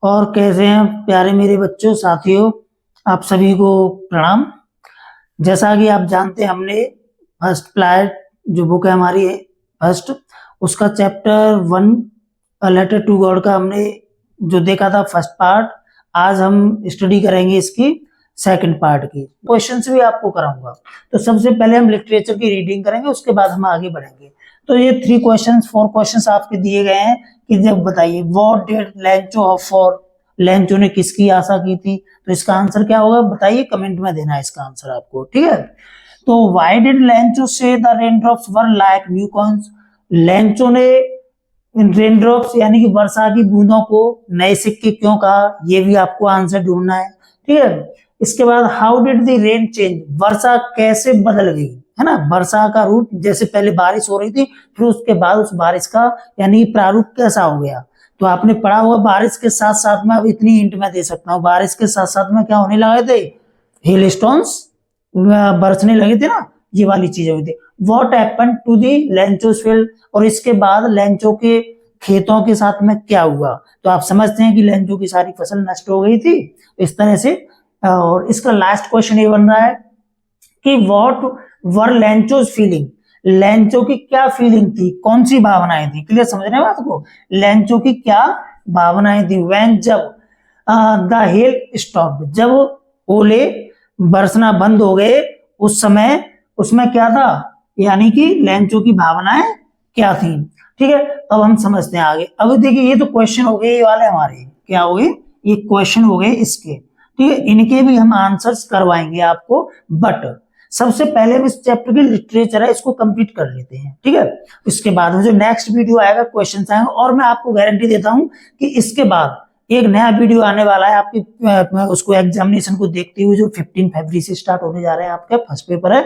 और कैसे हैं प्यारे मेरे बच्चों, साथियों, आप सभी को प्रणाम। जैसा कि आप जानते हैं, हमने फर्स्ट प्लाइट जो बुक है हमारी है फर्स्ट, उसका चैप्टर 1 लेटर टू गॉड का हमने जो देखा था फर्स्ट पार्ट। आज हम स्टडी करेंगे इसकी सेकंड पार्ट की। क्वेश्चंस भी आपको कराऊंगा। तो सबसे पहले हम लिटरेचर की रीडिंग करेंगे, उसके बाद हम आगे बढ़ेंगे। तो ये 4 क्वेश्चंस आपके दिए गए हैं कि जब बताइए what did Lencho hope for, Lencho ने किसकी आशा की थी। तो इसका आंसर क्या होगा बताइए, कमेंट में देना है इसका आंसर आपको, ठीक है। तो व्हाई डिड लेंचो से the raindrops were like new coins, Lencho ने रेनड्रॉप्स यानी कि वर्षा की बूंदों को नए सिक्के क्यों कहा, ये भी आपको आंसर ढूंढना है, ठीक है। इसके बाद how did the rain change, वर्षा कैसे बदल गई, है ना। वर्षा का रूप, जैसे पहले बारिश हो रही थी, फिर उसके बाद उस बारिश का यानी प्रारूप कैसा हो गया। तो आपने पढ़ा हुआ बारिश के साथ साथ में, अब इतनी हिंट मैं दे सकता हूँ, बारिश के साथ साथ में क्या होने लगे थे, हिल स्टोन्स बरसने लगे थे ना, ये वाली चीजें हुई थी। What happened to the Lencho's field, और इसके बाद लेंचो के खेतों के साथ में क्या हुआ। तो आप समझते हैं कि लेंचो की सारी फसल नष्ट हो गई थी इस तरह से। और इसका लास्ट क्वेश्चन ये बन रहा है कि व्हाट वर लेंचोस फीलिंग, लेंचो की क्या फीलिंग थी, कौन सी भावनाएं थी। क्लियर समझ रहे हैं बात को, लेंचो की क्या भावनाएं थी। व्हेन, जब द हेल स्टॉप्ड, जब ओले बरसना बंद हो गए, उस समय उसमें क्या था, यानी कि लेंचो की भावनाएं क्या थी, ठीक है। अब हम समझते हैं आगे। अब देखिए ये तो क्वेश्चन हो गए, ये वाले हमारे क्या हो गए, ये क्वेश्चन हो गए इसके, ठीक है। इनके भी हम आंसर्स करवाएंगे आपको, बट सबसे पहले हम इस चैप्टर की लिटरेचर है इसको कंप्लीट कर लेते हैं, ठीक है। इसके बाद में जो नेक्स्ट वीडियो आएगा, क्वेश्चन आएंगे, और मैं आपको गारंटी देता हूं कि इसके बाद एक नया वीडियो आने वाला है आपकी उसको एग्जामिनेशन को देखते हुए, जो 15 फरवरी से स्टार्ट होने जा रहे हैं, आपका फर्स्ट पेपर है।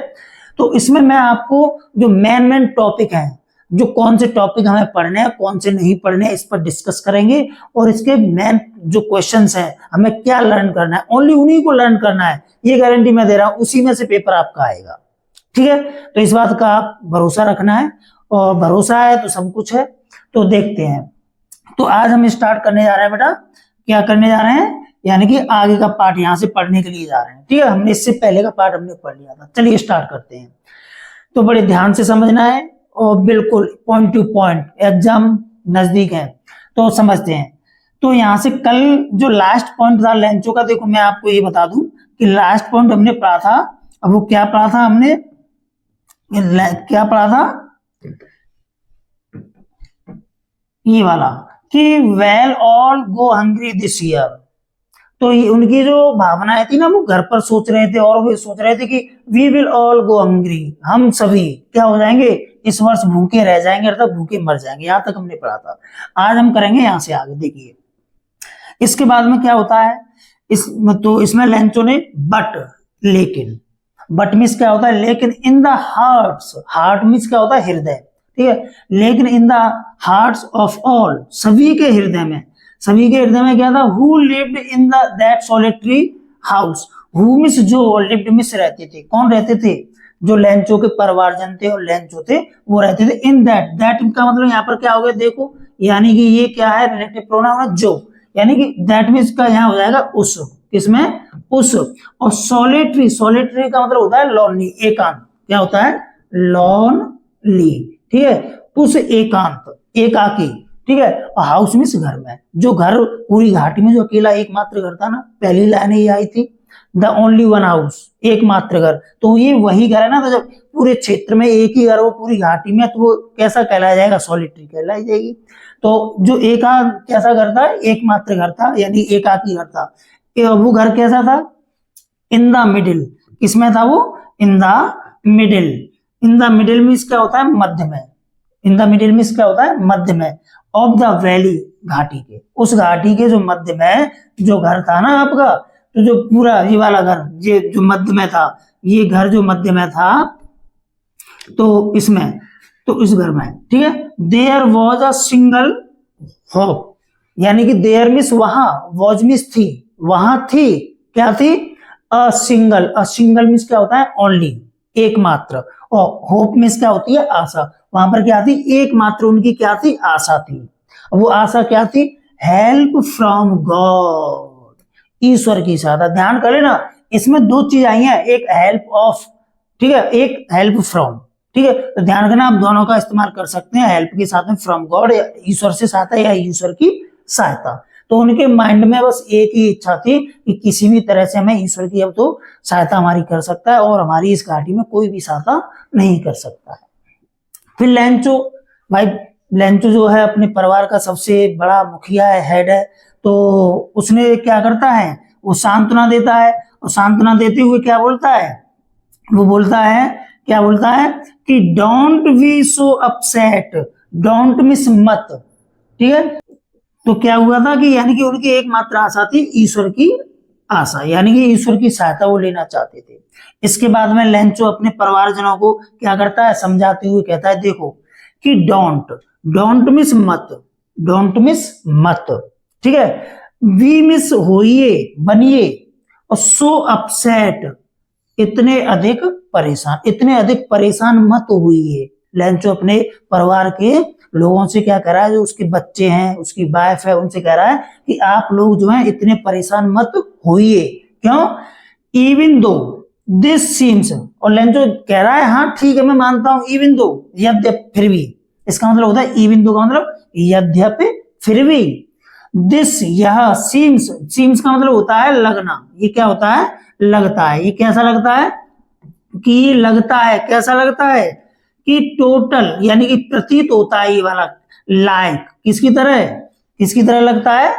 तो इसमें मैं आपको जो मेन टॉपिक है, जो कौन से टॉपिक हमें पढ़ने हैं, कौन से नहीं पढ़ने हैं, इस पर डिस्कस करेंगे। और इसके मेन जो क्वेश्चंस हैं, हमें क्या लर्न करना है, ओनली उन्हीं को लर्न करना है, ये गारंटी मैं दे रहा हूं, उसी में से पेपर आपका आएगा, ठीक है। तो इस बात का आप भरोसा रखना है, और भरोसा है तो सब कुछ है। तो देखते हैं। तो आज हम स्टार्ट करने जा रहे हैं बेटा, क्या करने जा रहे हैं, यानी कि आगे का पार्ट यहां से पढ़ने के लिए जा रहे हैं, ठीक है। हमने इससे पहले का पार्ट हमने पढ़ लिया था। चलिए स्टार्ट करते हैं। तो बड़े ध्यान से समझना है और बिल्कुल पॉइंट टू पॉइंट, एग्जाम नजदीक है तो समझते हैं। तो यहां से कल जो लास्ट पॉइंट था लेंचो का, देखो मैं आपको ये बता दूं कि लास्ट पॉइंट हमने पढ़ा था। अब वो क्या पढ़ा था हमने, क्या पढ़ा था, ये वाला कि well all go hungry this year. तो ये उनकी जो भावनाएं थी ना, वो घर पर सोच रहे थे, और वो सोच रहे थे कि we will all go hungry, हम सभी क्या हो जाएंगे, इस वर्ष भूखे रह जाएंगे, अर्थात भूखे मर जाएंगे। यहां तक हमने पढ़ा था। आज हम करेंगे यहां से आगे। देखिए इसके बाद में क्या होता है, तो इसमें लेंचो ने बट, लेकिन, बट मीन्स क्या होता है, लेकिन in the hearts, heart means क्या होता है, हृदय, ठीक है। लेकिन in the hearts of all, सभी के हृदय में, सभी के हृदय में क्या था, who lived in the that solitary house, who means जो, लिव्ड मीन्स रहते थे, कौन रहते थे, जो लेंचो के परिवारजन थे और लेंचो थे वो रहते थे। इन दैट, दैट का मतलब यहाँ पर क्या हो गया, देखो यानी कि ये क्या है, रिलेटिव प्रोनाउन जो, यानी कि दैट मीन्स का यहाँ हो जाएगा उस, किसमें, उस। और सॉलिटरी, सॉलिटरी का मतलब होता है लोनली, एकांत, क्या होता है, लोनली, ठीक है, उस एकांत, एकाकी, ठीक है। और हाउस मीन्स घर में, जो घर पूरी घाटी में जो अकेला एकमात्र घर था ना, पहली लाइन ही आई थी, द ओनली वन हाउस, एकमात्र घर। तो ये वही घर है ना, तो जब पूरे क्षेत्र में एक ही घर हो पूरी घाटी में, तो वो कैसा कहलाया जाएगा, सॉलिटरी कहलाई जाएगी। तो जो एकांत कैसा घर था, एकमात्र घर था, यानी एकाकी घर था। वो घर कैसा था, इन द मिडिल, किसमें था वो, in the middle. In the middle means क्या होता है, मध्य में, इन द मिडिल मीन्स क्या होता है, मध्य में, ऑफ द वैली, घाटी के, उस घाटी के जो मध्य में जो घर था ना आपका, तो जो पूरा ये वाला घर, ये जो मध्य में था, ये घर जो मध्य में था, तो इसमें, तो इस घर में, ठीक है। There was a single hope, यानी कि देयर मीन्स वहां, वॉज मीन्स थी, वहां थी, क्या थी, a single, a single means क्या होता है, ओनली, एकमात्र, और होप मीन्स क्या होती है, आशा। वहां पर क्या थी, एकमात्र उनकी क्या थी, आशा थी। वो आशा क्या थी, हेल्प फ्रॉम गॉड, ईश्वर की सहायता। ध्यान कर लेना, इसमें दो चीज आई हैं, एक हेल्प ऑफ, ठीक है, एक हेल्प फ्रॉम, ठीक है। तो ध्यान रखना, आप दोनों का इस्तेमाल कर सकते हैं, हेल्प के साथ में फ्रॉम गॉड, ईश्वर से सहायता या ईश्वर की सहायता। तो उनके माइंड में बस एक ही इच्छा थी कि किसी भी तरह से हमें ईश्वर की अब तो सहायता हमारी कर सकता है और हमारी इस घाटी में कोई भी सहायता नहीं कर सकता है। फिर लेंचो, भाई लेंचो जो है अपने परिवार का सबसे बड़ा मुखिया है, हेड है, तो उसने क्या करता है, वो सांत्वना देता है, और सांत्वना देते हुए क्या बोलता है, वो बोलता है, क्या बोलता है कि don't be so upset, don't miss मत, ठीक है। तो क्या हुआ था कि यानी कि उनकी एकमात्र आशा थी ईश्वर की आशा, यानी कि ईश्वर की सहायता वो लेना चाहते थे। इसके बाद में लेंचो अपने परिवारजनों को क्या करता है, समझाते हुए कहता है, देखो कि डोंट मिस मत, डोंट मिस मत, ठीक है, वी मिस होइए, बनिए, और सो अपसेट, इतने अधिक परेशान मत हुई है। लेंचो अपने परिवार के लोगों से क्या कह रहा है, जो उसके बच्चे हैं, उसकी वाइफ है, उनसे कह रहा है कि आप लोग जो हैं इतने परेशान मत होइए। क्यों? इवन दो दिस सीम्स, और लेंचो कह रहा है हाँ ठीक है मैं मानता हूं, इवन दो, यद्यपि, फिर भी। इसका मतलब होता है इवन दो का मतलब यद्यपि, फिर भी। दिस, यह, सीम्स का मतलब होता है लगना, ये क्या होता है, लगता है। ये कैसा लगता है कि लगता है, कैसा लगता है कि टोटल, यानी कि प्रतीत होता है, ये वाला लाइक किसकी तरह लगता है,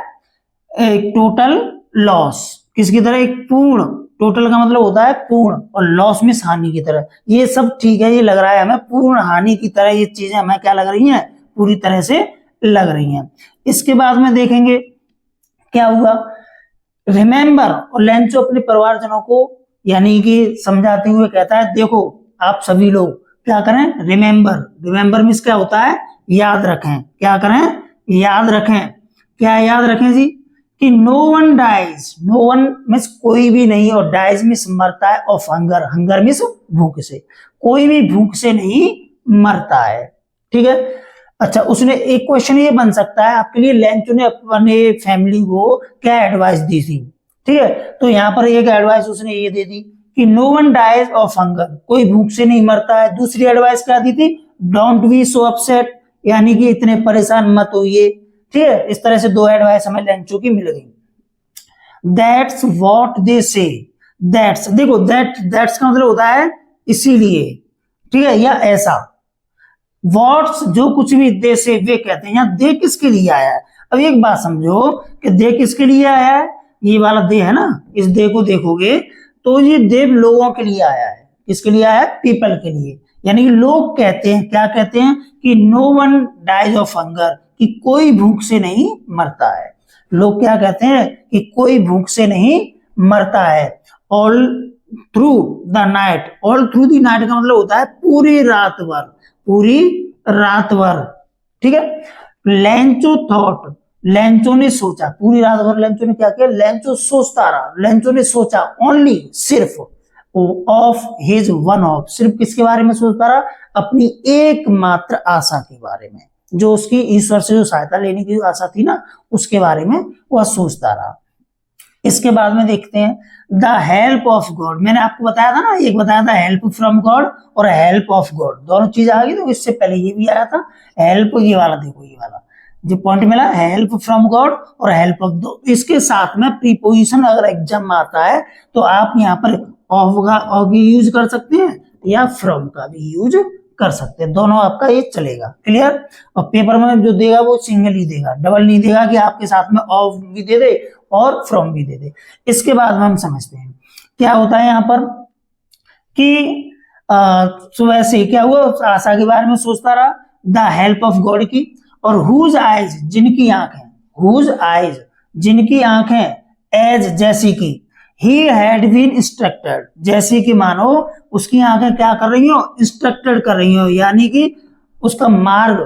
एक टोटल लॉस, किसकी तरह, एक पूर्ण, टोटल का मतलब होता है पूर्ण, और लॉस में हानि की तरह। ये सब ठीक है, ये लग रहा है हमें पूर्ण हानि की तरह, ये चीजें हमें क्या लग रही हैं, पूरी तरह से लग रही हैं। इसके बाद में देखेंगे क्या हुआ, रिमेंबर, और लेंचो अपने परिवारजनों को यानी कि समझाते हुए कहता है, देखो आप सभी लोग क्या करें, रिमेंबर मींस क्या होता है, याद रखें, क्या करें, याद रखें, क्या याद रखें जी, कि no one dies, no one means कोई भी नहीं, और डाइज मींस मरता है, ऑफ हंगर मींस भूख से, कोई भी भूख से नहीं मरता है, ठीक है। अच्छा, उसने एक क्वेश्चन ये बन सकता है आपके लिए, लेंचो ने अपने फैमिली को क्या एडवाइस दी थी, ठीक है। तो यहाँ पर एक एडवाइस उसने ये दे दी कि no one dies of hunger, कोई भूख से नहीं मरता है। दूसरी एडवाइस क्या दी थी, डोंट बी सो अपसेट, यानी कि इतने परेशान मत होइए, ठीक है। इस तरह से दो एडवाइस हमें लेंचो की मिल गई। दैट्स व्हाट दे से, दैट्स, देखो दैट्स का मतलब होता है इसीलिए, ठीक है, या ऐसा। व्हाट्स, जो कुछ भी, दे से, वे कहते हैं। यहाँ दे किसके लिए आया है, अब एक बात समझो कि दे किसके लिए आया है, ये वाला दे है ना, इस दे को देखोगे तो ये दे लोगों के लिए आया है, किसके लिए आया है, पीपल के लिए। यानी कि लोग कहते हैं, क्या कहते हैं कि no one dies of hunger, कि कोई भूख से नहीं मरता है। लोग क्या कहते हैं कि कोई भूख से नहीं मरता है। All through the night, all through the night का मतलब होता है पूरी रात भर, ठीक है। लेंचो थॉट, लेंचो ने सोचा, पूरी रात भर लेंचो ने क्या किया, लेंचो सोचता रहा, लेंचो ने सोचा, ओनली, सिर्फ, ऑफ हिज वन ऑफ, सिर्फ किसके बारे में सोचता रहा, अपनी एकमात्र आशा के बारे में, जो उसकी ईश्वर से जो सहायता लेने की आशा थी ना, उसके बारे में वह सोचता रहा। इसके बाद में देखते हैं द हेल्प ऑफ गॉड। मैंने आपको बताया था ना, एक बताया था हेल्प फ्रॉम गॉड और हेल्प ऑफ गॉड, दोनों चीज आ गई। तो इससे पहले ये भी आया था हेल्प, ये वाला देखो, ये वाला जो पॉइंट मिला, हेल्प फ्रॉम गॉड और हेल्प ऑफ गॉड। इसके साथ में प्रीपोजिशन अगर एग्जाम में आता है तो आप यहाँ पर ऑफ का यूज कर सकते हैं या फ्रॉम का भी यूज कर सकते हैं, दोनों आपका ये चलेगा। क्लियर? और पेपर में जो देगा वो सिंगल ही देगा, डबल नहीं देगा कि आपके साथ में ऑफ भी दे दे और फ्रॉम भी दे दे। इसके बाद में हम समझते हैं क्या होता है यहाँ पर कि सुबह से क्या हुआ, आशा के बारे में सोचता रहा, द हेल्प ऑफ गॉड की, और हुज आइज, जिनकी आंखें, हुज आइज, जिनकी आंखें, एज, जैसी की, ही हैड बीन इंस्ट्रक्टेड, जैसे कि मानो उसकी आंखें क्या कर रही हो, इंस्ट्रक्टेड कर रही हो, यानी कि उसका मार्ग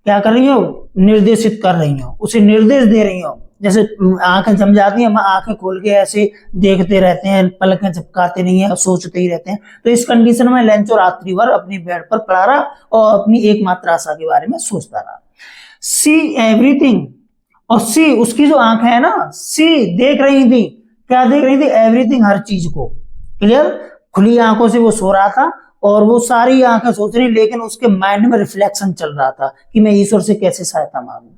क्या कर रही हो, निर्देशित कर रही हो, उसे निर्देश दे रही हो। जैसे आंखें जम जाती हैं, हम आंखें खोल के ऐसे देखते रहते हैं, पलकें झपकाते नहीं है, सोचते ही रहते हैं। तो इस कंडीशन में लेंचो रात्रि भर अपनी बेड पर पड़ा रहा और अपनी एकमात्र आशा के बारे में सोचता रहा। सी एवरीथिंग और सी, उसकी जो आंखें है ना, सी देख रही थी, क्या देख रही थी? एवरीथिंग, हर चीज को। क्लियर? खुली आंखों से वो सो रहा था और वो सारी आंखें सोच रही, लेकिन उसके माइंड में रिफ्लेक्शन चल रहा था कि मैं ईश्वर से कैसे सहायता मांगू।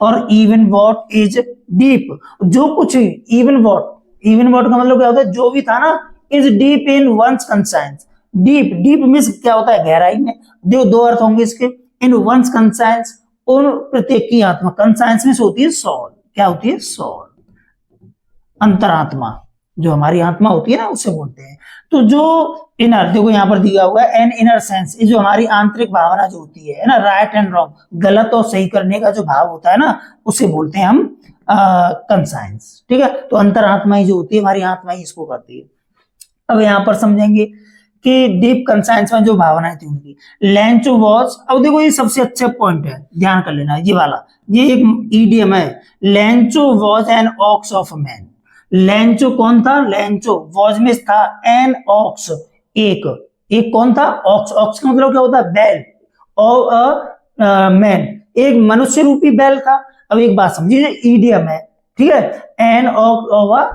और इवन व्हाट इज डीप, जो कुछ, इवन व्हाट का मतलब क्या होता है? जो भी था ना, is deep in one's conscience. Deep, deep means क्या होता है? गहराई में। दो अर्थ होंगे इसके। इन वंस कंसाइंस, उन प्रत्येक की आत्मा। कंसाइंस में होती है सोल। क्या होती है? सोल, अंतरात्मा। जो हमारी आत्मा होती है ना, उसे बोलते हैं। तो जो इनर, देखो यहाँ पर दिया हुआ है एन इनर सेंस, जो हमारी आंतरिक भावना जो होती है ना, राइट एंड रॉन्ग, गलत और सही करने का जो भाव होता है ना, उसे बोलते हैं हम कंसाइंस। ठीक है? तो अंतरात्मा ही जो होती है, हमारी आत्मा ही इसको करती है। अब यहाँ पर समझेंगे कि डीप कंसाइंस में जो भावनाएं थी उनकी। लेंचो वॉज, अब देखो ये सबसे अच्छा पॉइंट है, ध्यान कर लेना ये वाला, ये एक ईडियम है। Lencho was an ox of man. Lencho कौन था? लेंचो वॉज में था एन ऑक्स, एक कौन था? ऑक्स। ऑक्स का मतलब क्या होता है? बैल। और मैन, एक मनुष्य रूपी बैल था। अब एक बात समझिए, ईडियम है, ठीक है? An ox of a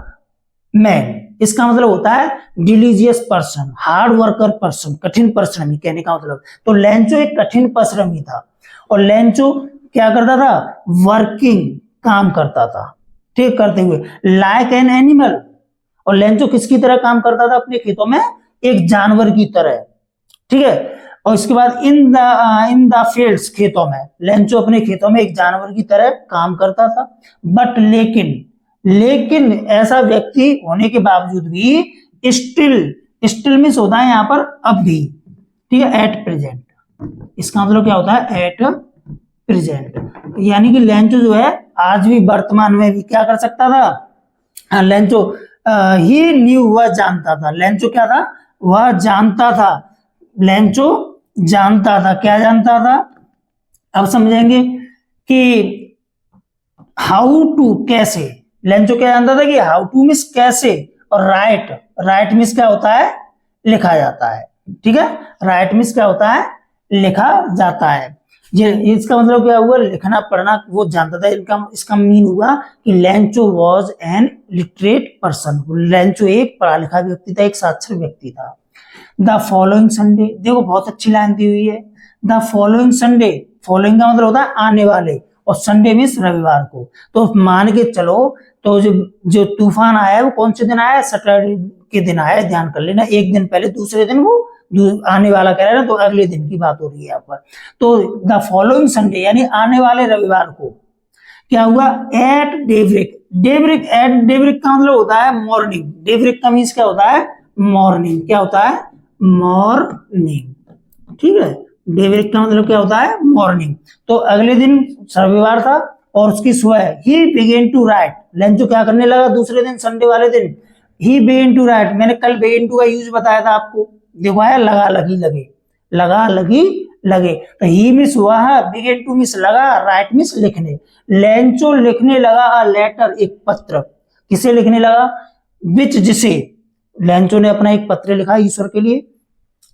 man, इसका मतलब होता है डिलीजियस पर्सन, हार्ड वर्कर पर्सन, कठिन परिश्रमी कहने का मतलब। तो लेंचो एक कठिन परिश्रमी था। और लेंचो क्या करता था? वर्किंग, काम करता था, ठीक, करते हुए, लाइक एन एनिमल। और लेंचो किसकी तरह काम करता था? अपने खेतों में एक जानवर की तरह, ठीक है? और इसके बाद इन द फील्ड्स, खेतों में, लेंचो अपने खेतों में एक जानवर की तरह काम करता था। बट लेकिन ऐसा व्यक्ति होने के बावजूद भी स्टिल मिस होता है यहाँ पर अब भी, ठीक है? एट प्रेजेंट, इसका मतलब क्या होता है? एट प्रेजेंट, यानी कि लेंचो जो है आज भी, वर्तमान में भी क्या कर सकता था? लेंचो ही न्यू, वह जानता था। लेंचो क्या था? वह जानता था। लेंचो जानता था, क्या जानता था? अब समझेंगे कि हाउ टू, कैसे। लेंचो क्या जानता था? कि हाउ टू मींस कैसे, और राइट मींस क्या होता है? लिखा जाता है, ठीक है? राइट मींस क्या होता है? लिखा जाता है। ये इसका मतलब क्या हुआ? लिखना पढ़ना वो जानता था। इसका मीन हुआ कि Lencho was an literate person. Lencho एक पढ़ा लिखा व्यक्ति था, एक साक्षर व्यक्ति था। द फॉलोइंग संडे, देखो बहुत अच्छी लाइन दी हुई है। द फॉलोइंग संडे, फॉलोइंग का मतलब होता है आने वाले, और संडे मीन्स रविवार को। तो मान के चलो, तो जो तूफान आया है वो कौन से दिन आया? सैटरडे के दिन आया, ध्यान कर लेना। एक दिन पहले, दूसरे दिन वो आने वाला कह रहा है ना, तो अगले दिन की बात हो रही है यहाँ पर। तो द फॉलोइंग संडे यानी आने वाले रविवार को क्या हुआ? एट डेब्रेक, एट डेब्रेक का मतलब होता है मॉर्निंग। डेब्रेक का मीन्स क्या होता है? मॉर्निंग। क्या होता है? मॉर्निंग, ठीक है? डेब्रेक का मतलब क्या होता है? मॉर्निंग। तो अगले दिन रविवार था और उसकी सुबह ही बिगेन टू राइट। लेंचो क्या करने लगा? दूसरे दिन, संडे वाले दिन, ही बिगेन टू राइट। मैंने कल बिगेन टू का यूज बताया था आपको, देखो है लगा लगी लगे, लगा लगी लगे। तो ही मिस हुआ है, बिगेन टू मिस लगा, राइट मिस लिखने। लेंचो लिखने लगा अ लेटर, एक पत्र। किसे लिखने लगा? विच, जिसे। लेंचो ने अपना एक पत्र लिखा ईश्वर के लिए,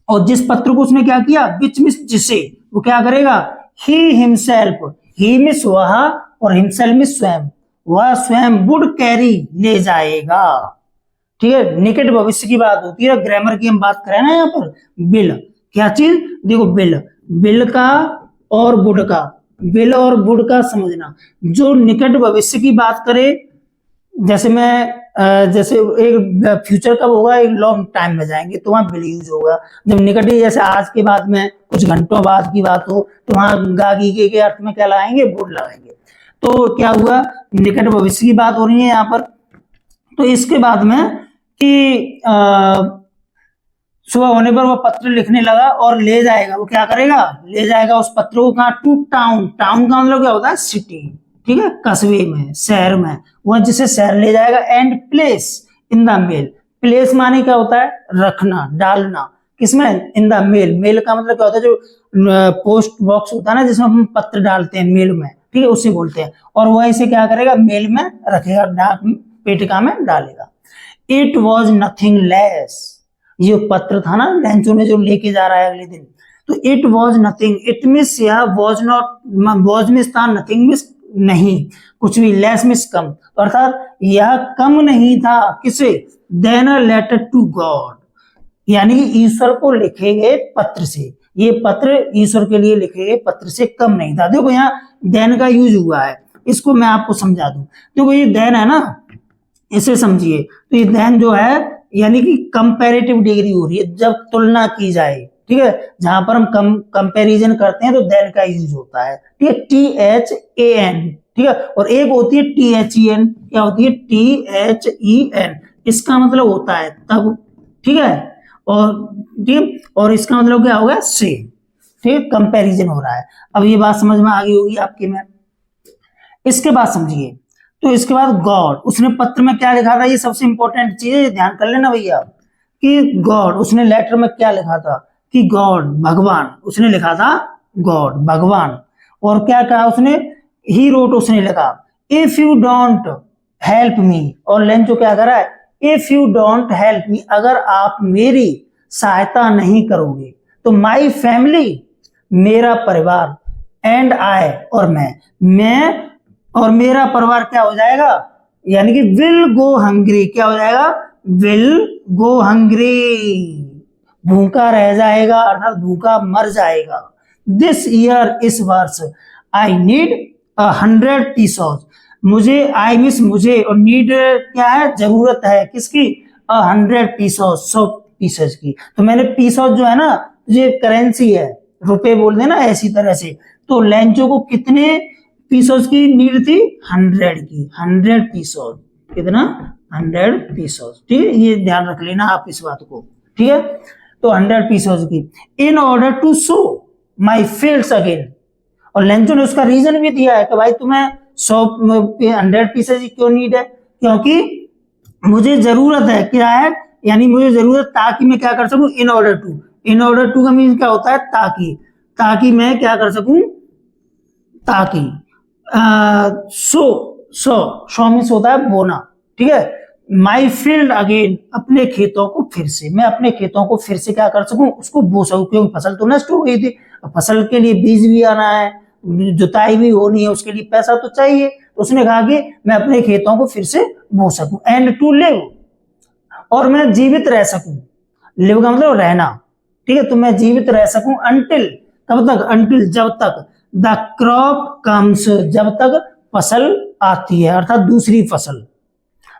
और जिस पत्र को उसने क्या किया? विच मिस जिसे, वो क्या करेगा? ही हिमसेल्फ, ही मिस वह, और हिमसेल्फ मिस स्वयं, वह स्वयं वुड कैरी, ले जाएगा, ठीक है? निकट भविष्य की बात होती है। ग्रामर की हम बात करें ना यहाँ पर, बिल, क्या चीज? देखो बिल का और वुड का, बिल और वुड का समझना। जो निकट भविष्य की बात करे, जैसे एक फ्यूचर कब होगा? एक लॉन्ग टाइम में जाएंगे तो वहां बिल यूज होगा। जब निकट, जैसे आज के बाद में कुछ घंटों बाद की बात हो, तो वहां गागी के अर्थ में क्या लगाएंगे? वुड लगाएंगे। तो क्या हुआ? निकट भविष्य की बात हो रही है यहाँ पर। तो इसके बाद में कि सुबह होने पर वो पत्र लिखने लगा और ले जाएगा। वो क्या करेगा? ले जाएगा उस पत्र को। कहाँ? To town. टाउन का मतलब क्या होता है? सिटी, ठीक है? कस्बे में, शहर में, वह जिसे शहर ले जाएगा। And place in the mail, place माने क्या होता है? रखना, डालना। किसमें? इन द मेल। मेल का मतलब क्या होता है? जो पोस्ट बॉक्स होता है ना, जिसमें हम पत्र डालते हैं मेल में, ठीक है? उसे बोलते हैं। और वह इसे क्या करेगा? मेल में रखेगा, डाक पेटिका में डालेगा। इट वॉज नथिंग लेस, ये पत्र था ना लेंचो ने जो लेके जा रहा है अगले दिन, तो it was nothing, it means यह वॉज नॉट, वॉज मीन्स था, नथिंग मीन्स नहीं, कुछ भी, लेस मीन्स कम, अर्थात यह कम नहीं था किसे, than a letter to God, यानी कि ईश्वर को लिखे गए पत्र से, ये पत्र ईश्वर के लिए लिखे गए पत्र से कम नहीं था। देखो यहाँ देन का यूज हुआ है, इसको मैं आपको समझा दूं। देखो ये देन है ना, इसे समझिए, तो ये देन जो है यानी कि कंपैरेटिव डिग्री हो रही है, जब तुलना की जाए, ठीक है, जहां पर हम कंपैरिजन करते हैं तो देन का यूज होता है, ठीक है, THAN, ठीक है, और एक होती है THEN, क्या होती है, THEN, इसका मतलब होता है तब, ठीक है, और ठीक, और इसका मतलब क्या होगा, से, ठीक है, कंपैरिजन हो रहा है। अब ये बात समझ में आ गई होगी आपके में। इसके बाद समझिए, तो इसके बाद गॉड, उसने पत्र में क्या लिखा था, ये सबसे इंपॉर्टेंट चीज है, ध्यान कर लेना भैया, कि गॉड, उसने लेटर में क्या लिखा था, कि गॉड, भगवान, उसने लिखा था गॉड, भगवान, और क्या कहा उसने, ही रोट, उसने लिखा, if you don't help me, और लेंचो क्या करा है, if you don't help me, अगर आप मेरी सहायता नहीं करोगे तो माई फैमिली, मेरा परिवार, एंड आई, और मैं और मेरा परिवार क्या हो जाएगा, यानी कि विल गो हंग्री, क्या हो जाएगा, विल गो हंग्री, भूखा रह जाएगा, अर्थात भूखा मर जाएगा। दिस ईयर, इस वर्ष, आई नीड 100 पीसोस, मुझे, आई मिस मुझे, और नीड क्या है, जरूरत है, किसकी, 100 पीसोस, 100 पीसेस की। तो मैंने पीसोस जो है ना, ये करेंसी है, रुपए बोल देना ऐसी तरह से, तो लेंचो को कितने पीसोस की नीड थी, 100 की, 100 पीसोस, कितना, 100 पीसोस, ठीक है, ये ध्यान रख लेना आप इस बात को, ठीक है, तो 100 पीसोस की, in order to show my fields again, और लेंचो ने उसका रीजन भी दिया है कि भाई तुम्हें 100 पीसेस की क्यों नीड है, क्योंकि मुझे जरूरत है, क्या है, यानी मुझे जरूरत, ताकि मैं क्या कर सकूं, in order to, in order to का मीन क्या होता है, ताकि, ताकि मैं क्या कर सकूं, ताकि, सो मीन्स होता है बोना, ठीक है, माई फील्ड अगेन, अपने खेतों को फिर से, मैं अपने खेतों को फिर से क्या कर सकूं, उसको बो सकूं, क्योंकि फसल तो नष्ट हो गई थी, फसल के लिए बीज भी आना है, जुताई भी होनी है, उसके लिए पैसा तो चाहिए, तो उसने कहा कि मैं अपने खेतों को फिर से बो सकूं, एंड टू लिव, और मैं जीवित रह सकूं, लिव का मतलब रहना, ठीक है, तो मैं जीवित रह सकूं, अंटिल, कब तक, अंटिल, जब तक, द क्रॉप कम्स, जब तक फसल आती है, अर्थात दूसरी फसल,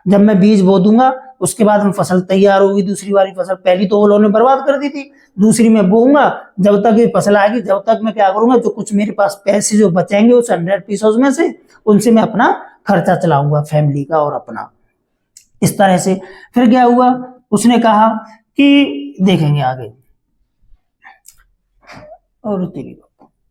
जब मैं बीज बो दूंगा उसके बाद में फसल तैयार होगी, दूसरी वाली फसल, पहली तो ओलों ने बर्बाद कर दी थी, दूसरी मैं बोऊंगा, जब तक ये फसल आएगी, जब तक मैं क्या करूंगा, जो कुछ मेरे पास पैसे जो बचेंगे उस 100 पीसों में से, उनसे मैं अपना खर्चा चलाऊंगा, फैमिली का और अपना, इस तरह से। फिर क्या हुआ, उसने कहा कि देखेंगे आगे, और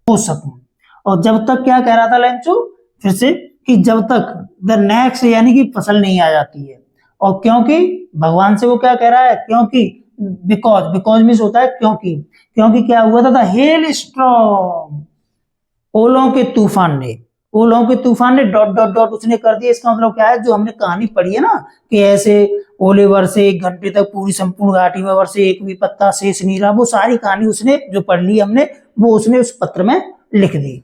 हो सकूं, और जब तक क्या कह रहा था लेंचो, फिर से, कि जब तक द नेक्स्ट, यानी कि फसल नहीं आ जाती है, और क्योंकि भगवान से वो क्या कह रहा है, क्योंकि, बिकॉज, बिकॉज मीन्स होता है क्योंकि, क्योंकि क्या हुआ था, हेल स्ट्रॉम, ओलों के तूफान ने, ओलों के तूफान ने डॉट डॉट डॉट उसने कर दिया, इसका मतलब क्या है, जो हमने कहानी पढ़ी है ना, कि ऐसे ओले वर्षे 1 घंटे तक पूरी संपूर्ण घाटी में वर्षे, एक भी पत्ता शेष नहीं रहा, वो सारी कहानी उसने जो पढ़ ली हमने, वो उसने उस पत्र में लिख दी।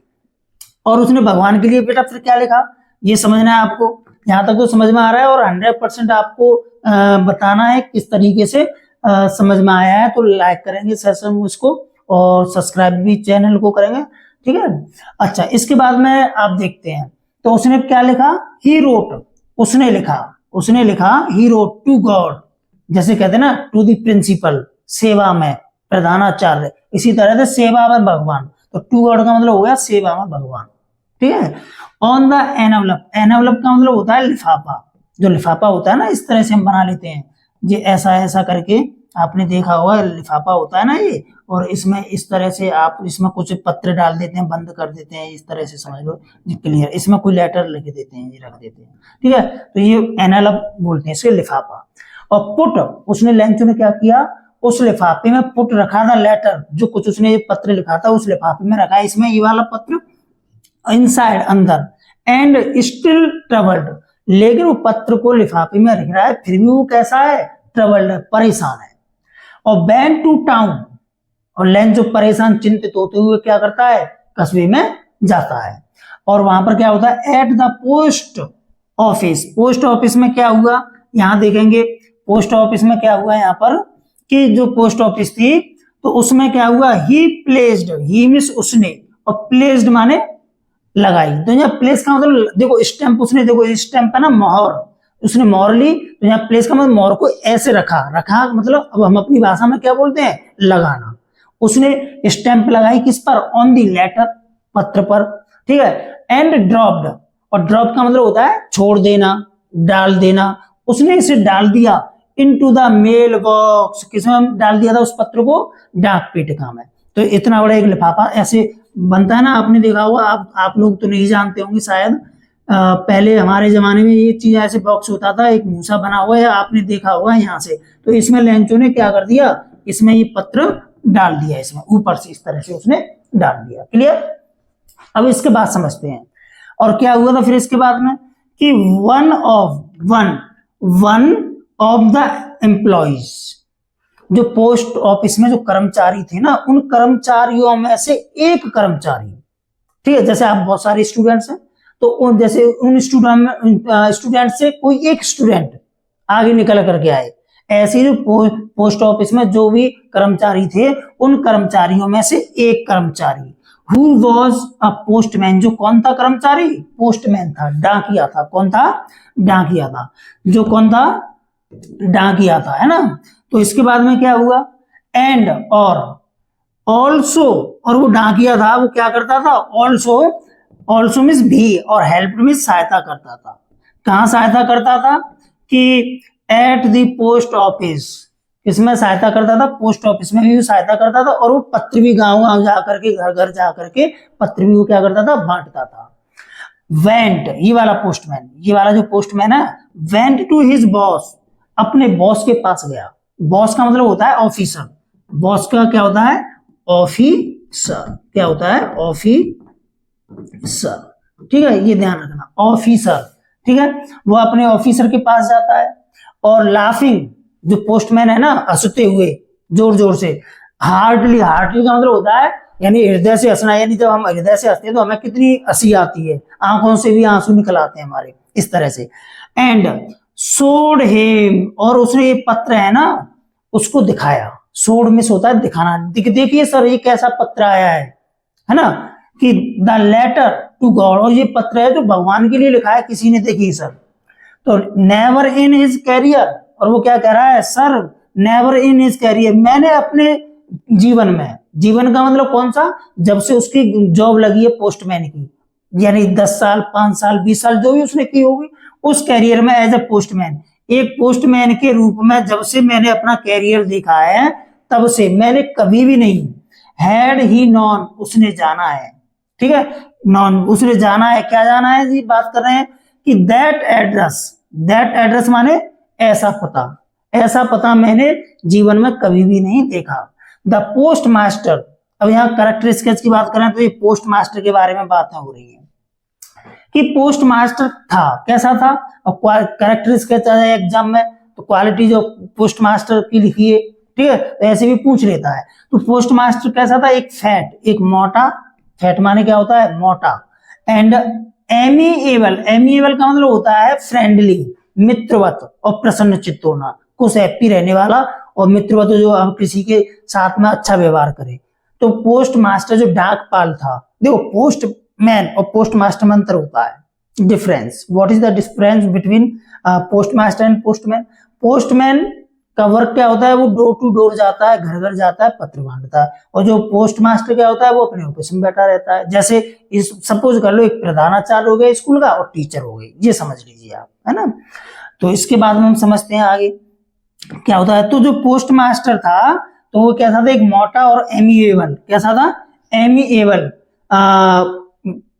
और उसने भगवान के लिए बेटा फिर क्या लिखा, ये समझना है आपको, यहाँ तक तो समझ में आ रहा है, और 100% आपको बताना है किस तरीके से समझ में आया है, तो लाइक करेंगे सेशन उसको, और सब्सक्राइब भी चैनल को करेंगे, ठीक है। अच्छा, इसके बाद में आप देखते हैं, तो उसने क्या लिखा, ही रोट, उसने लिखा ही रोट टू गॉड, जैसे कहते हैं ना, टू द प्रिंसिपल, सेवा में प्रधानाचार्य, इसी तरह से सेवा में भगवान, तो टू गॉड का मतलब हो गया सेवा में भगवान, ठीक है। ऑन द एनवलप, एनवलप का मतलब होता है लिफाफा, जो लिफाफा होता है ना, इस तरह से हम बना लेते हैं, ये ऐसा ऐसा करके आपने देखा होगा, लिफाफा होता है ना ये, और इसमें इस तरह से आप इसमें कुछ पत्र डाल देते हैं, बंद कर देते हैं, इस तरह से समझ लो जी, क्लियर, इसमें कोई लेटर लिख देते हैं, ये रख देते हैं, ठीक है, तो ये एनवलप बोलते हैं इसके, लिफाफा। और पुट, उसने लेंचो ने क्या किया, उस लिफाफे में पुट रखा था लेटर, जो कुछ उसने ये पत्र लिखा था उस लिफाफे में रखा, इसमें ये वाला पत्र इनसाइड, अंदर, एंड स्टिल ट्रबल्ड, लेकिन वो पत्र को लिफाफे में रख रहा है, फिर भी वो कैसा है, ट्रबल्ड है, परेशान है। और बैन टू टाउन, और लेंचो परेशान चिंतित होते हुए क्या करता है, कस्बे में जाता है। और वहां पर क्या होता है, at the post office. Post office में क्या हुआ, यहां देखेंगे पोस्ट ऑफिस में क्या हुआ यहाँ पर कि जो पोस्ट ऑफिस थी तो उसमें क्या हुआ, ही प्लेस्ड, ही मींस उसने, और प्लेस्ड माने लगाई। तो यहाँ प्लेस का मतलब देखो स्टैंप, उसने देखो स्टैंप है ना मोहर, उसने मोहर ली, तो यहाँ प्लेस का मतलब मोहर को ऐसे रखा, रखा मतलब अब हम अपनी भाषा में क्या बोलते हैं, लगाना। उसने स्टैंप लगाई किस पर, ऑन दी लेटर, पत्र पर, ठीक है। एंड ड्रॉप्ड, और ड्रॉप का मतलब होता है छोड़ देना, डाल देना। उसने इसे डाल दिया इनटू द मेल बॉक्स, किसमें डाल दिया था उस पत्र को, डाक पेटिका में। तो इतना बड़ा एक लिफाफा ऐसे बनता है ना, आपने देखा होगा, आप लोग तो नहीं जानते होंगे शायद, पहले हमारे जमाने में ये चीज ऐसे बॉक्स होता था, एक मूसा बना हुआ है, आपने देखा होगा यहाँ से। तो इसमें लेंचो ने क्या कर दिया, इसमें ये पत्र डाल दिया, इसमें ऊपर से इस तरह से उसने डाल दिया। क्लियर। अब इसके बाद समझते हैं और क्या हुआ था फिर इसके बाद में कि वन ऑफ द एम्प्लॉइज, जो पोस्ट ऑफिस में जो कर्मचारी थे ना, उन कर्मचारियों में से एक कर्मचारी, ठीक है, जैसे आप बहुत सारे स्टूडेंट्स हैं तो उन जैसे उन स्टूडेंट से कोई एक स्टूडेंट आगे निकल करके आए, ऐसे जो पोस्ट ऑफिस में जो भी कर्मचारी थे उन कर्मचारियों में से एक कर्मचारी, हु वॉज अ पोस्टमैन, जो कौन था कर्मचारी, पोस्टमैन था, डाकिया था। कौन था, डाकिया था। जो कौन था, डाकिया था, है ना। तो इसके बाद में क्या हुआ, एंड और ऑल्सो, और वो डाकिया था, वो क्या करता था, ऑल्सो मीन्स भी, और हेल्प मीन्स सहायता करता था। कहाँ सहायता करता था कि एट द पोस्ट ऑफिस, किसमें सहायता करता था, पोस्ट ऑफिस में भी सहायता करता था, और वो पत्र भी गांव गांव जाकर के, घर घर जाकर के पत्र भी वो क्या करता था, बांटता था। वेंट, ये वाला पोस्टमैन, ये वाला जो पोस्टमैन है, वेंट टू हिज बॉस, अपने बॉस के पास गया। बॉस का मतलब होता है ऑफिसर, बॉस का क्या होता है, ऑफिसर, क्या होता है, ऑफिसर, ठीक है, ये ध्यान रखना, ऑफिसर, ठीक है। वो अपने ऑफिसर के पास जाता है और लाफिंग, जो पोस्टमैन है ना, हंसते हुए जोर जोर से, हार्डली, हार्डली का मतलब होता है यानी हृदय से हंसना, यानी जब हम हृदय से हंसते हैं तो हमें कितनी हंसी आती है, आंखों से भी आंसू निकल आते हैं हमारे, इस तरह से। एंड शोड हिम, और उसने ये पत्र है ना उसको दिखाया। शोड मिस होता है दिखाना, देखिए सर ये कैसा पत्र आया है ना, कि द लेटर टू गॉड, और ये पत्र है जो भगवान के लिए लिखा है किसी ने, देखिए सर। तो नेवर इन हिज कैरियर, और वो क्या कह रहा है, sir never in his career, मैंने अपने जीवन में, जीवन का मतलब कौन सा, जब से उसकी जॉब लगी है पोस्टमैन की, यानी 10 साल 5 साल 20 साल जो भी उसने की होगी उस कैरियर में एज ए पोस्टमैन, एक पोस्टमैन के रूप में जब से मैंने अपना कैरियर देखा है तब से मैंने कभी भी नहीं, हैड ही नॉन, उसने जाना है, ठीक है, नॉन उसने जाना है, क्या जाना है जी, बात कर रहे हैं कि दैट एड्रेस माने ऐसा पता, ऐसा पता मैंने जीवन में कभी भी नहीं देखा। द पोस्ट मास्टर, अब यहाँ करेक्टर स्केच की बात करें तो ये पोस्ट मास्टर के बारे में बातें हो रही है कि पोस्ट मास्टर था, कैसा था, और करेक्टर स्केच आया एग्जाम में तो क्वालिटी जो पोस्ट मास्टर की लिखी है, ठीक है, तो ऐसे भी पूछ लेता है। तो पोस्ट मास्टर कैसा था, एक फैट, एक मोटा, फैट माने क्या होता है, मोटा, एंड एमिएबल, एमिएबल का मतलब होता है फ्रेंडली, मित्रवत, और प्रसन्न चित्त होना, खुश हैप्पी रहने वाला, और मित्रवत जो हम किसी के साथ में अच्छा व्यवहार करे। तो पोस्ट मास्टर जो डाकपाल था, देखो पोस्ट मैन और पोस्ट मास्टर में अंतर होता है, difference, what is the difference between post master and postman. Postman का वर्क क्या होता है, वो डोर टू डोर जाता है, घर घर जाता है, पत्र बांटता है, और जो पोस्ट मास्टर क्या होता है, वो अपने ऑफिस में बैठा रहता है। जैसे इस सपोज कर लो एक प्रधानाचार्य हो गया स्कूल का और टीचर हो गई, ये समझ लीजिए आप, है ना। तो इसके बाद में हम समझते हैं आगे क्या होता है। तो जो पोस्ट मास्टर था तो वो कैसा था, एक मोटा और एमिएबल, कैसा था, एमिएबल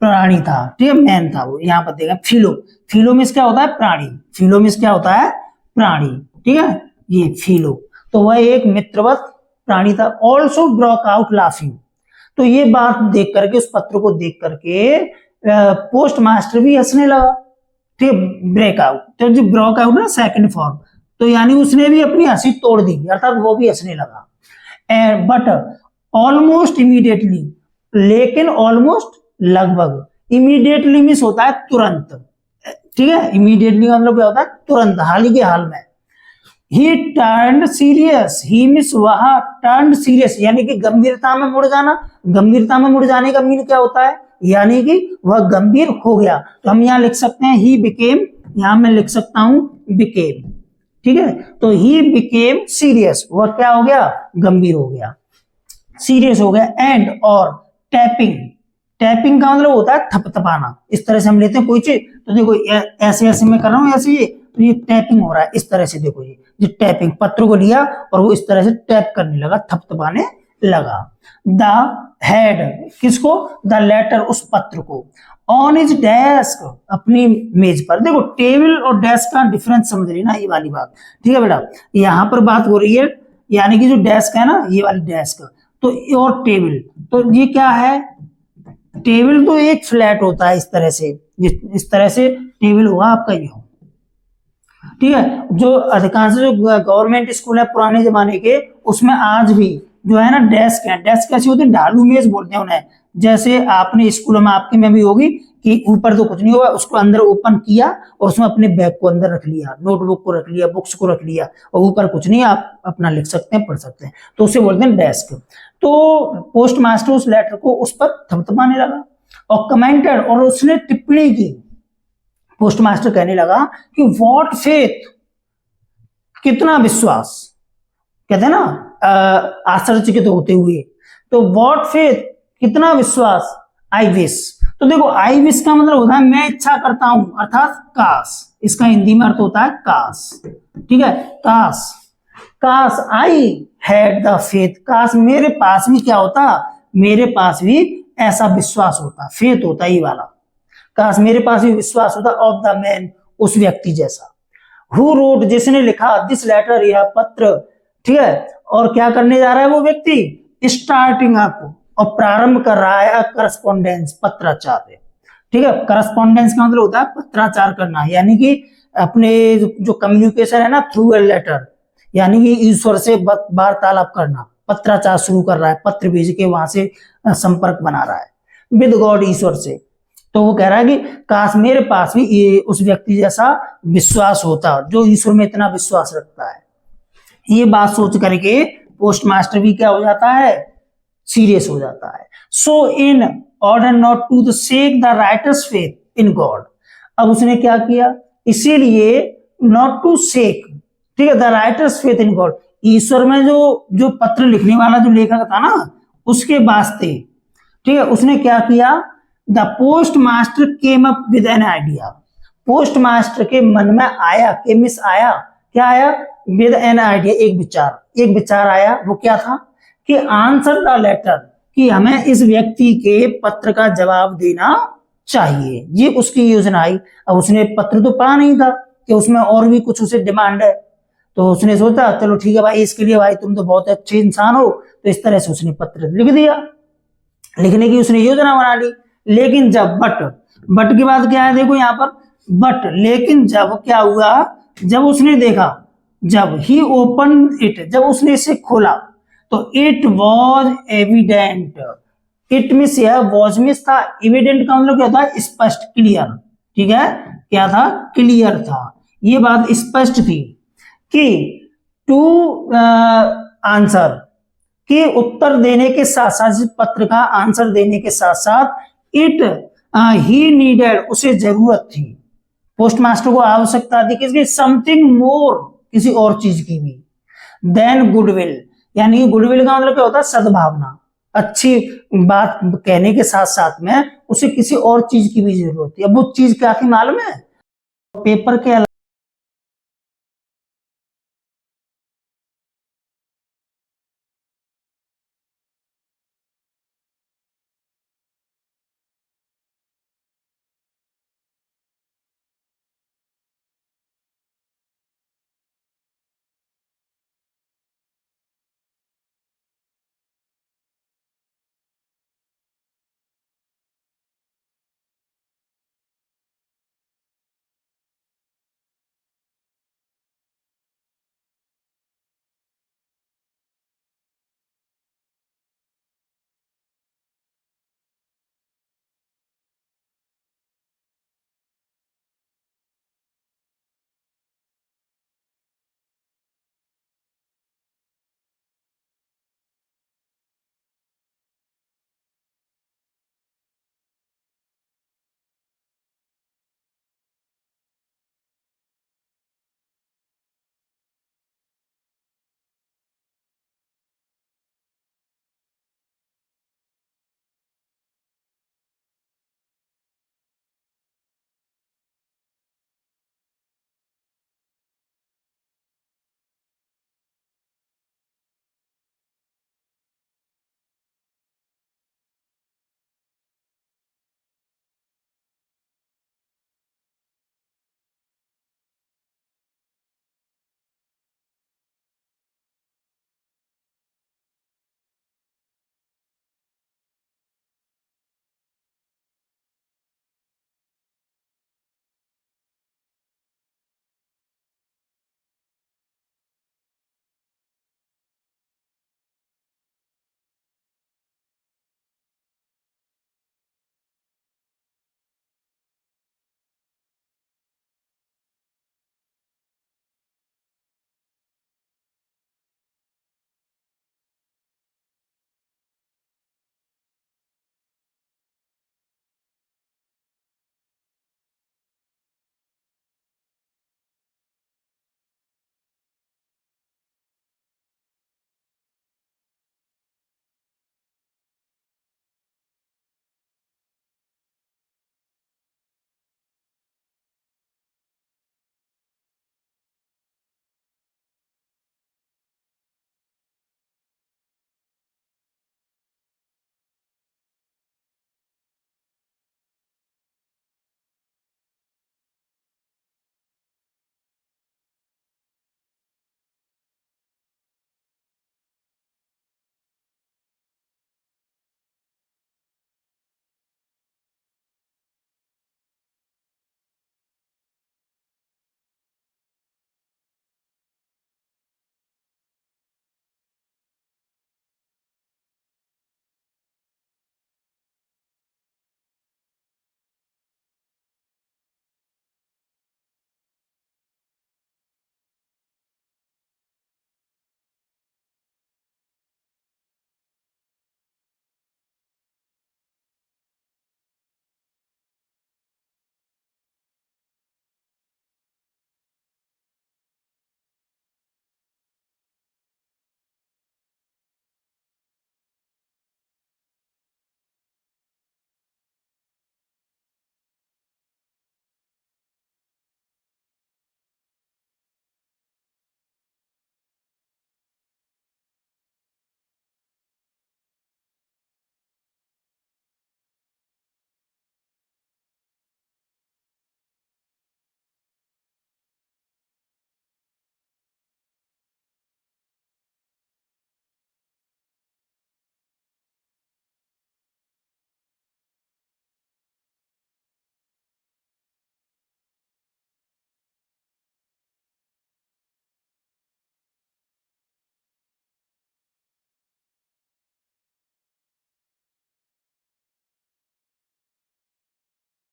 प्राणी था, ठीक है, मैन था वो। यहाँ पर देखा फिलो मीन्स क्या होता है, प्राणी, फिलो मीन्स क्या होता है, प्राणी, ठीक है, ये फिलो, तो वह एक मित्रवत प्राणी था। ऑल्सो ब्रोक आउट लाफिंग, तो ये बात देख करके, उस पत्र को देख करके पोस्ट मास्टर भी हंसने लगा, ठीक है, ब्रेक आउट, तो जो ब्रोक आउट ना सेकंड फॉर्म, तो यानी उसने भी अपनी हंसी तोड़ दी, अर्थात वो भी हंसने लगा। बट ऑलमोस्ट इमीडिएटली, लेकिन ऑलमोस्ट लगभग, इमीडिएटली मीन्स होता है तुरंत, ठीक है। इमीडिएटली का मतलब क्या होता है, तुरंत, हाल ही के हाल में। ही टर्न्ड सीरियस, ही मीन्स वह, टर्न्ड सीरियस यानी कि गंभीरता में मुड़ जाना। गंभीरता में मुड़ जाने का मीन क्या होता है, यानी कि वह गंभीर हो गया। तो हम यहाँ लिख सकते हैं ही बिकेम, यहां मैं लिख सकता हूं बिकेम, ठीक है। तो ही बिकेम सीरियस, वह क्या हो गया, गंभीर हो गया, सीरियस हो गया। एंड और टैपिंग, टैपिंग का मतलब होता है थपथपाना। इस तरह से हम लेते हैं कोई चीज, तो देखो ऐसे ऐसे मैं कर रहा हूँ, ऐसे ये, तो ये टैपिंग हो रहा है इस तरह से। देखो ये टैपिंग, पत्र को लिया और वो इस तरह से टैप करने लगा, थपथपाने लगा। द हैड, किसको, द लेटर, उस पत्र को। ऑन इज डेस्क, अपनी मेज पर। देखो टेबल और डेस्क का डिफरेंस समझ रही ना, ये वाली बात, ठीक है बेटा। यहाँ पर बात हो रही है, यानी कि जो डेस्क है ना, ये वाली डेस्क, तो और टेबल, तो ये क्या है, टेबल तो एक फ्लैट होता है इस तरह से, इस तरह से टेबल होगा आपका, ये हो, ठीक है। जो अधिकांश जो गवर्नमेंट स्कूल है पुराने जमाने के, उसमें आज भी जो है ना डेस्क है, डेस्क कैसी होती है, ढालू मेज बोलते हैं उन्हें। जैसे आपने स्कूलों में, आपके में भी होगी कि ऊपर तो कुछ नहीं होगा, उसको अंदर ओपन किया और उसमें अपने बैग को अंदर रख लिया, नोटबुक को रख लिया, बुक्स को रख लिया, और ऊपर कुछ नहीं, आप अपना लिख सकते हैं, पढ़ सकते हैं, तो उसे बोलते हैं डेस्क। तो पोस्ट मास्टर उस लेटर को उस पर थपथपाने लगा और कमेंटेड, और उसने टिप्पणी की। पोस्ट मास्टर कहने लगा कि व्हाट फेथ, कितना विश्वास, कहते हैं ना आश्चर्यचकित होते हुए, तो व्हाट फेथ, कितना विश्वास, आई विश। तो देखो आई विश का मतलब होता है मैं इच्छा करता हूं, अर्थात काश, इसका हिंदी में अर्थ होता है काश, ठीक है। काश, काश आई हैड द फेथ, काश मेरे पास भी क्या होता, मेरे पास भी ऐसा विश्वास होता, फेथ होता ये वाला, काश मेरे पास भी विश्वास होता, ऑफ द मैन, उस व्यक्ति जैसा। हु रोट, जिसने लिखा, दिस लेटर, यह पत्र, ठीक है। और क्या करने जा रहा है वो व्यक्ति, स्टार्टिंग अप, और प्रारंभ कर रहा है करस्पॉन्डेंस, पत्राचार, ठीक है। करस्पॉन्डेंस का मतलब होता है पत्राचार करना, यानी कि अपने जो कम्युनिकेशन है ना थ्रू ए लेटर, यानी कि ईश्वर से वार्तालाप करना, पत्राचार शुरू कर रहा है, पत्र भेज के वहां से संपर्क बना रहा है विद गॉड, ईश्वर से। तो वो कह रहा है कि काश मेरे पास भी ये उस व्यक्ति जैसा विश्वास होता, जो ईश्वर में इतना विश्वास रखता है। ये बात सोच करके पोस्ट मास्टर भी क्या हो जाता है, सीरियस हो जाता है। So in order not to shake the writer's faith in God, अब उसने क्या किया, इसीलिए नॉट टू शेक, ठीक है, the writer's faith in God, ईश्वर में जो पत्र लिखने वाला जो लेखक था ना, उसके वास्ते, ठीक है, उसने क्या किया, the post master came up with an idea, post master के मन में आया, केमिस आया, क्या आया, विद एन आइडिया, एक विचार आया। वो क्या था कि आंसर द लेटर, कि हमें इस व्यक्ति के पत्र का जवाब देना चाहिए, ये उसकी योजना आई। अब उसने पत्र तो पढ़ा नहीं था कि उसमें और भी कुछ उसे डिमांड है, तो उसने सोचा चलो ठीक है भाई, इसके लिए भाई तुम तो बहुत अच्छे इंसान हो, तो इस तरह से उसने पत्र लिख दिया, लिखने की उसने योजना बना ली। लेकिन जब बट की बात क्या है, देखो यहाँ पर बट, लेकिन जब क्या हुआ, जब उसने देखा, जब ही ओपन इट, जब उसने इसे खोला, तो it was evident, it means यह वॉज मीन्स था, एविडेंट का मतलब क्या होता है, स्पष्ट, क्लियर, ठीक है, क्या था, क्लियर था, ये बात स्पष्ट थी कि टू आंसर, कि उत्तर देने के साथ साथ, पत्र का आंसर देने के साथ साथ, इट ही नीडेड, उसे जरूरत थी, पोस्ट मास्टर को आवश्यकता थी किसकी, समथिंग मोर, किसी और चीज की भी, देन गुडविल, यानी गुडविल का मतलब क्या होता है, सद्भावना, अच्छी बात कहने के साथ साथ में उसे किसी और चीज की भी जरूरत थी। अब वो चीज क्या थी मालूम है, पेपर के